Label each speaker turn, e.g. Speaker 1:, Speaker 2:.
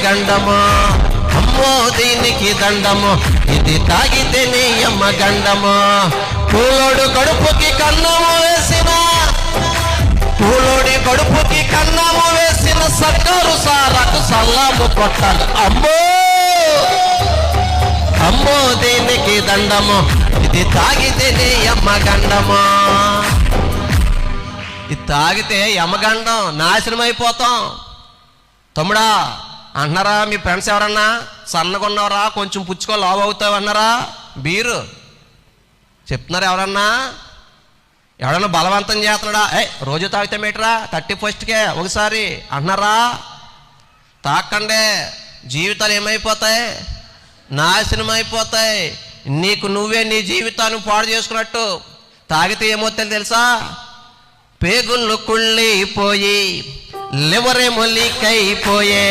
Speaker 1: గండము, అమ్మో దీనికి దండము, ఇది తాగితేనే యమ గండము. కూలోడు కడుపుకి కన్నము వేసిన, కూలోడి కడుపుకి కన్నము వేసిన సర్కారు సారకు సల్లాము కొట్టాలి. అమ్మో అమ్మో దీనికి దండము, ఇది తాగితేనే యమగండము. ఇది తాగితే యమగండం, నాశనం అయిపోతాం. తమ్ముడా అంటున్నారా మీ ఫ్రెండ్స్ ఎవరన్నా? సన్నగా ఉన్నవరా, కొంచెం పుచ్చుకో లావు అవుతావు అన్నారా? బీరు చెప్తున్నారా ఎవరన్నా? ఎవడన్నా బలవంతం చేస్తున్నాడా? రోజు తాగితే మేటరా 31కే ఒకసారి అంటున్నారా? తాకండే, జీవితాలు ఏమైపోతాయి? నాశనం అయిపోతాయి. నీకు నువ్వే నీ జీవితాన్ని పాడు చేసుకున్నట్టు. తాగితే ఏమవుతుంది తెలుసా? పేగుళ్ళు కుళ్ళిపోయి లివరేమో లీక్ అయిపోయే.